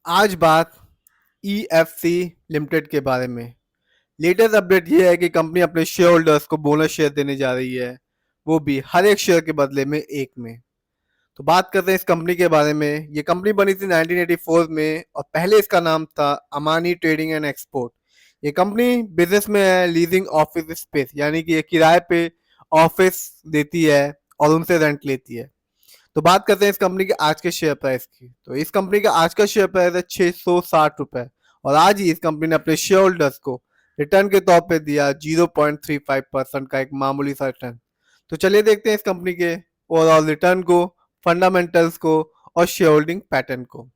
आज बात EFC limited के बारे में। लेटेस्ट अपडेट ये है कि कंपनी अपने शेयर होल्डर्स को बोनस शेयर देने जा रही है, वो भी हर एक शेयर के बदले में एक में। तो बात करते हैं इस कंपनी के बारे में। ये कंपनी बनी थी 1984 में और पहले इसका नाम था अमानी ट्रेडिंग एंड एक्सपोर्ट। ये कंपनी बिजनेस में है लीजिंग ऑफिस स्पेस, यानी कि ये किराए पे ऑफिस देती है और उनसे रेंट लेती है। तो बात करते हैं इस कंपनी के आज के शेयर प्राइस की। तो इस कंपनी का आज का शेयर प्राइस है 660 रुपए और आज ही इस कंपनी ने अपने शेयर होल्डर्स को रिटर्न के तौर पे दिया 0.35% का एक मामूली सा रिटर्न। तो चलिए देखते हैं इस कंपनी के ओवरऑल रिटर्न को, फंडामेंटल्स को और शेयर होल्डिंग पैटर्न को।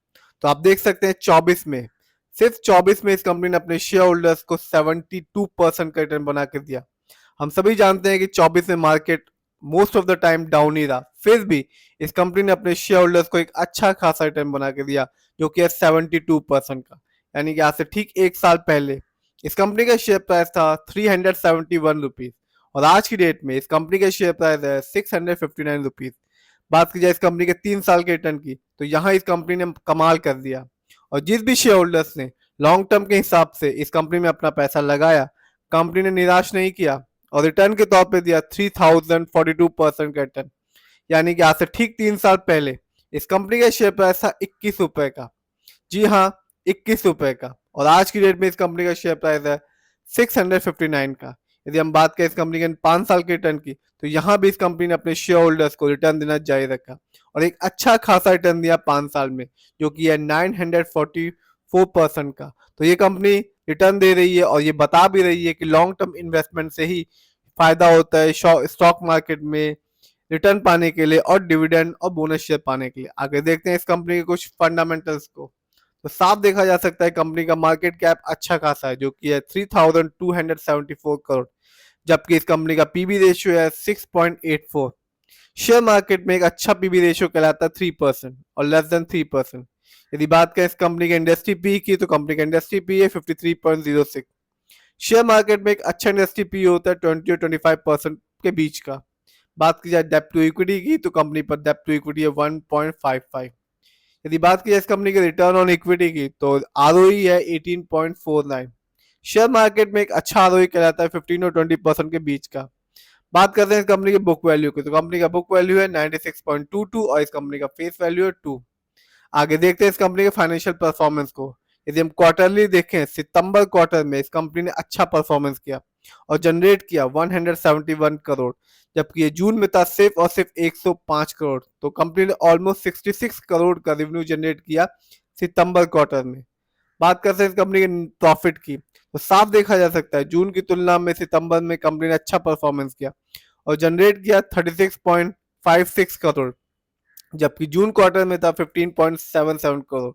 तो आप देख सकते हैं 24 में, सिर्फ 24 में इस कंपनी ने अपने शेयर होल्डर्स को 72% का रिटर्न बना के दिया। हम सभी जानते हैं कि 24 में market most of the time down ही रहा, फिर भी इस कंपनी ने अपने शेयर होल्डर्स को एक अच्छा खासा रिटर्न बना के दिया, जो कि है 72% का। यानी कि आज से ठीक एक साल पहले इस कंपनी का शेयर प्राइस था 371 रुपीज और आज की डेट में इस कंपनी का शेयर प्राइस है 659 रुपीज। बात की जाए इस कंपनी के 3 साल के रिटर्न की, तो यहाँ इस कंपनी ने कमाल कर दिया। और जिस भी शेयर होल्डर्स ने लॉन्ग टर्म के हिसाब से इस कंपनी में अपना पैसा लगाया, कंपनी ने निराश नहीं किया और रिटर्न के तौर पे दिया 3042% का रिटर्न। यानी कि आज से ठीक 3 साल पहले इस कंपनी का शेयर प्राइस था 21 रुपए का। जी हाँ, 21 रुपए का। और आज की डेट में इस कंपनी का शेयर प्राइस है 659 का। यदि हम बात करें इस कंपनी के 5 साल के रिटर्न की, तो यहाँ भी इस कंपनी ने अपने शेयर होल्डर्स को रिटर्न देना जारी रखा और एक अच्छा खासा रिटर्न दिया 5 साल में, जो कि है 944% का। तो ये कंपनी रिटर्न दे रही है और ये बता भी रही है कि लॉन्ग टर्म इन्वेस्टमेंट से ही फायदा होता है स्टॉक मार्केट में रिटर्न पाने के लिए और डिविडेंड और बोनस शेयर पाने के लिए। आगे देखते हैं इस कंपनी के कुछ फंडामेंटल्स को। तो साफ देखा जा सकता है कंपनी का मार्केट कैप अच्छा खासा है, जो कि है 3274 करोड़, जबकि इस कंपनी का पीबी रेशियो है 6.84। शेयर मार्केट में एक अच्छा पीबी रेशियो कहलाता है 3% और लेस देन 3%। यदि बात करें इस कंपनी के इंडस्ट्री पी की, तो कंपनी का इंडस्ट्री पी है 53.06। शेयर मार्केट में एक अच्छा इंडस्ट्री पी होता है 20 और 25% के बीच का। बात की जाए डेप्ट टू इक्विटी की, तो कंपनी पर डेप्ट टू इक्विटी है 1.55। यदि बात की जाए इस कंपनी के रिटर्न ऑन इक्विटी की, तो आरओई है 18.49। शेयर मार्केट में एक अच्छा आरओई कहलाता है 15 और 20% के बीच का। बात करते हैं इस कंपनी के बुक वैल्यू की, तो कंपनी का बुक वैल्यू है 96.22 और इस कंपनी का फेस वैल्यू है 2। आगे देखते हैं इस कंपनी के फाइनेंशियल परफॉर्मेंस को। यदि हम क्वार्टरली देखें, सितंबर क्वार्टर में इस कंपनी ने अच्छा परफॉर्मेंस किया और जनरेट किया 171 करोड़, जबकि ये जून में था सिर्फ और सिर्फ 105 करोड़। तो कंपनी ने ऑलमोस्ट 66 करोड़ का रेवेन्यू जनरेट किया सितंबर क्वार्टर में। बात करते हैं इस कंपनी के प्रॉफिट की, तो साफ देखा जा सकता है जून की तुलना में सितंबर में कंपनी ने अच्छा परफॉर्मेंस किया और जनरेट किया 36.56 करोड़, जबकि जून क्वार्टर में था 15.77 करोड़।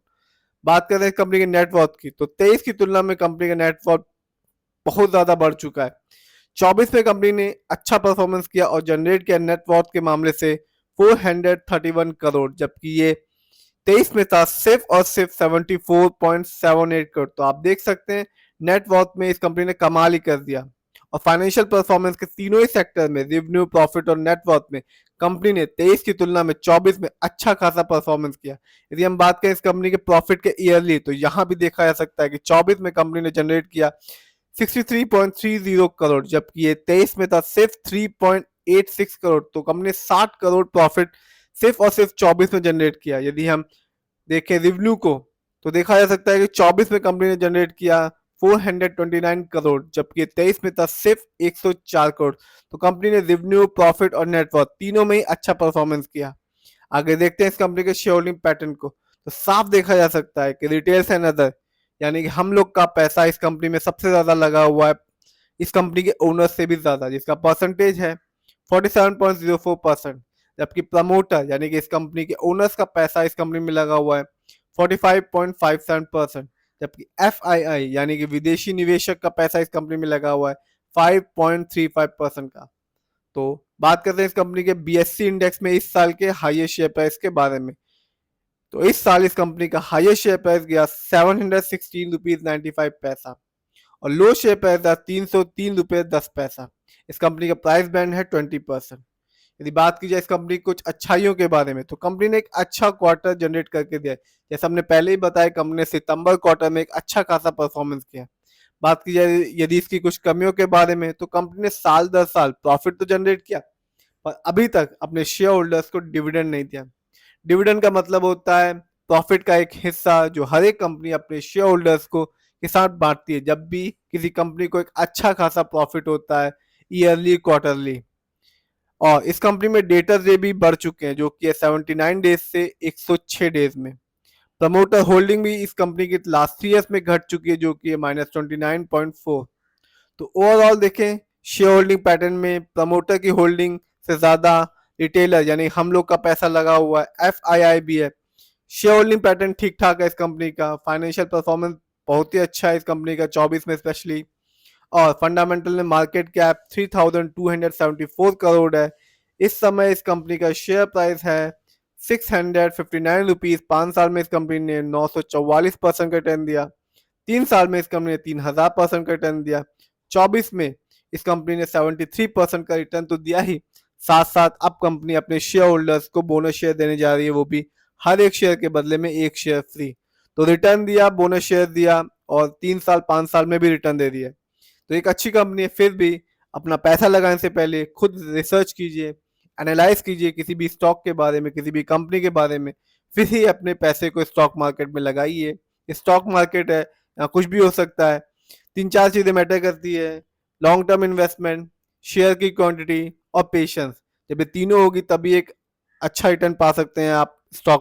बात करें कंपनी के नेटवर्थ की, तो 23 की तुलना में कंपनी का नेटवर्थ बहुत ज्यादा बढ़ चुका है। 24 में कंपनी ने अच्छा परफॉर्मेंस किया और जनरेट किया नेटवर्थ के मामले से 431 करोड़, जबकि ये 23 में था सिर्फ और सिर्फ 74.78 करोड़। तो आप देख सकते हैं नेटवर्थ में इस कंपनी ने कमाल ही कर दिया। और फाइनेंशियल परफॉर्मेंस के तीनों ही सेक्टर में, रेवेन्यू, प्रॉफिट और नेटवर्थ में, कंपनी ने 23 की तुलना में 24 में अच्छा खासा परफॉर्मेंस किया। यदि हम बात करें इस कंपनी के प्रॉफिट के ईयरली, तो यहाँ भी देखा जा सकता है कि 24 में कंपनी ने जनरेट किया 63.30 करोड़, जबकि ये 23 में था सिर्फ 3.86 करोड़। तो कंपनी ने 60 करोड़ प्रॉफिट सिर्फ और सिर्फ 24 में जनरेट किया। यदि हम देखें रिवेन्यू को, तो देखा जा सकता है कि 24 में कंपनी ने जनरेट किया 429 करोड़, जबकि 23 में था सिर्फ 104 करोड़। तो कंपनी ने रेवेन्यू, प्रॉफिट और नेटवर्थ तीनों में ही अच्छा परफॉर्मेंस किया। आगे देखते हैं इस कंपनी के शेयर होल्डिंग पैटर्न को, तो साफ देखा जा सकता है कि रिटेल्स एंड अदर, यानी कि हम लोग का पैसा इस कंपनी में सबसे ज्यादा लगा हुआ है, इस कंपनी के ओनर से भी ज्यादा, जिसका परसेंटेज है 47.04%। जबकि प्रमोटर यानी कि इस कंपनी के ओनर्स का पैसा इस कंपनी में लगा हुआ है 45.57%। जबकि FII यानी कि विदेशी निवेशक का पैसा इस कंपनी में लगा हुआ है 5.35% का। तो बात करते हैं इस कंपनी के BSE इंडेक्स में इस साल के हाईएस्ट शेयर प्राइस के बारे में। तो इस साल इस कंपनी का हाईएस्ट शेयर प्राइस गया 716 रुपीज 95 पैसा और लो शेयर प्राइस था 303 रुपये 10 पैसा। इस कंपनी का प्राइस बैंड है 20%। यदि बात की जाए इस कंपनी की कुछ अच्छाइयों के बारे में, तो कंपनी ने एक अच्छा क्वार्टर जनरेट करके दिया है। जैसे हमने पहले ही बताया, कंपनी ने सितंबर क्वार्टर में एक अच्छा खासा परफॉर्मेंस किया। बात की जाए यदि इसकी कुछ कमियों के बारे में, तो कंपनी ने साल दर साल प्रॉफिट तो जनरेट किया, पर अभी तक अपने शेयर होल्डर्स को डिविडेंड नहीं दिया। डिविडेंड का मतलब होता है प्रॉफिट का एक हिस्सा जो हर एक कंपनी अपने शेयर होल्डर्स को के साथ बांटती है जब भी किसी कंपनी को एक अच्छा खासा प्रॉफिट होता है, ईयरली क्वार्टरली। और इस कंपनी में डेटर्स डे भी बढ़ चुके हैं, जो कि 79 डेज से 106 डेज में। प्रमोटर होल्डिंग भी इस कंपनी की लास्ट 3 ईयर्स में घट चुकी है, जो कि है -29.4। तो ओवरऑल देखें, शेयर होल्डिंग पैटर्न में प्रमोटर की होल्डिंग से ज्यादा रिटेलर यानी हम लोग का पैसा लगा हुआ है, FII भी है। शेयर होल्डिंग पैटर्न ठीक ठाक है इस कंपनी का। फाइनेंशियल परफॉर्मेंस बहुत ही अच्छा है इस कंपनी का 24 में स्पेशली। और फंडामेंटल में मार्केट कैप 3274 करोड़ है। इस समय इस कंपनी का शेयर प्राइस है 659 रुपीज। 5 साल में इस कंपनी ने 944% का रिटर्न दिया। 3 साल में इस कंपनी ने 3000% का रिटर्न दिया। 24 में इस कंपनी ने 73% का रिटर्न तो दिया ही, साथ साथ अब कंपनी अपने शेयर होल्डर्स को बोनस शेयर देने जा रही है, वो भी हर एक शेयर के बदले में एक शेयर फ्री। तो रिटर्न दिया, बोनस शेयर दिया, और 3 साल 5 साल में भी रिटर्न दे दिया। तो एक अच्छी कंपनी है। फिर भी अपना पैसा लगाने से पहले खुद रिसर्च कीजिए, एनालाइज कीजिए किसी भी स्टॉक के बारे में, किसी भी कंपनी के बारे में, फिर ही अपने पैसे को स्टॉक मार्केट में लगाइए। स्टॉक मार्केट है, यहाँ कुछ भी हो सकता है। 3-4 चीजें मैटर करती है: लॉन्ग टर्म इन्वेस्टमेंट, शेयर की क्वांटिटी और पेशेंस। जब ये तीनों होगी तभी एक अच्छा रिटर्न पा सकते हैं आप स्टॉक